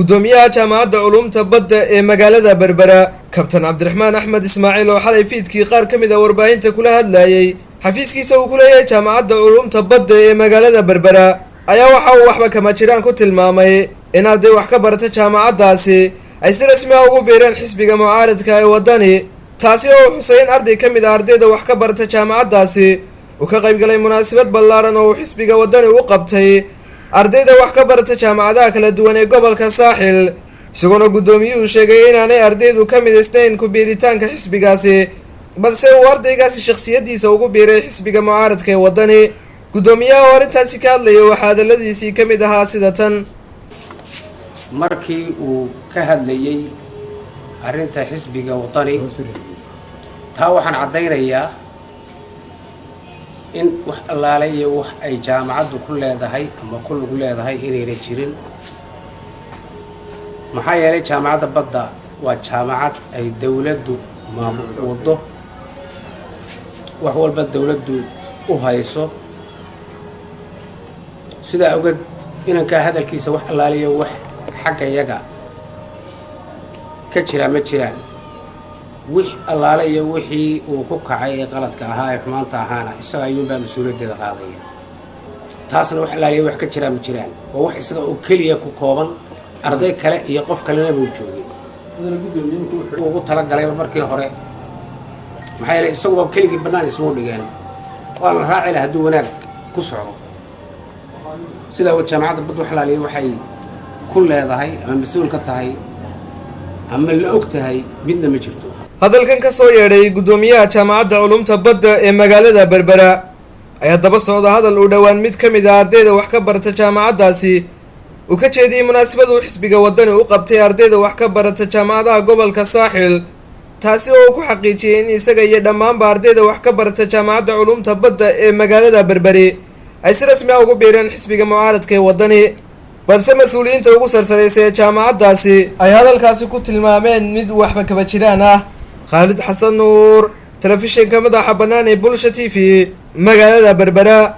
gudoomiyaha jaamacadda culumta badda ee magaalada Berbera Kabtan Cabdiraxmaan Axmed Ismaaciil oo xalay fiidkii qaar ka mid ah warbaahinta kula hadlayay xafiiskiisa uu ku leeyahay jaamacadda culumta badda ee magaalada Berbera ayaa waxa uu waxba kama jiraan ku tilmaamay in arday wax ka barata jaamacaddaasi ay si rasmi ah ugu biireen xisbiga mucaaradka ee wadani taasi oo Xuseen arday ka mid ah ardayda wax ka barata jaamacaddaasi uu ka qayb galay munaasabad ballaaran oo xisbiga wadani u qabtay ardayda wax ka barata jaamacadaha kala duwan ee gobolka Saaxil isagoo gudoomiyuhu sheegay inaanay ardaydu ka mid ahayn ku biiritaanka xisbigaasi balse uu ardaygaasi shakhsiyadiisa ugu biiray xisbiga mucaaradka ee wadani gudoomiyaha arintaasi ka hadlayay waxa hadaladiisii ka mid ahaa sida tan markii uu ka hadlayay arinta xisbiga wadani taa waxaan cadeynayaa in wax allaale iyo wax ay jaamacaddu ku leedahay ama ku lug leedahay inayna jirin maxaa yeelay jaamacadda badda waa jaamacad ay dawladdu wado wax walba dawladdu u hayso sidaa ogeed inankaa hadalkiisa wax allaale iyo wax xagga yaga ka jira ma jiraan wix allaale iyo wixii uu ku kacay ee qaladka ahaa ee xumaanta ahaana isaga ayuunbaa mas-uuliyaddeeda qaadaya taasna wax allaale iyo wax ka jiraa ma jiraan waa wax isaga oo keliya ku kooban arday kale iyo qof kalena buu joogay ugu talagalayba markii hore maxaa yeelay isaguba keligii bannaan ismuu dhigeen waa la raaci laha hadduu wanaag ku socdo sidaa wa jaamacadda bad wax allaale iyo waxay ku leedahay ama mas-uul ka tahay ama la og tahay midna ma jirto hadalkan ka soo yeedhay gudoomiyaha jaamacadda culumta badda ee magaalada Berbera ayaa daba socda hadal uu dhawaan mid ka mid ah ardayda wax ka barata jaamacaddaasi uu ka jeediyay munaasabad uu xisbiga wadani u qabtay ardayda wax ka barata jaamacadaha gobolka Saaxil taasi oo uu ku xaqiijiyay in isaga iyo dhammaanba ardayda wax ka barata jaamacadda culumta badda ee magaalada Berbera ay si rasmi ah ugu biireen xisbiga mucaaradka ee wadani balse mas'uuliyiinta ugu sarsareysay ee jaamacaddaasi ay hadalkaasi ku tilmaameen mid waxba kaba jiraan ah Khalid Xasan Nuur telefishinka madaxa bannaan ee Bulsha TV magaalada Berbera.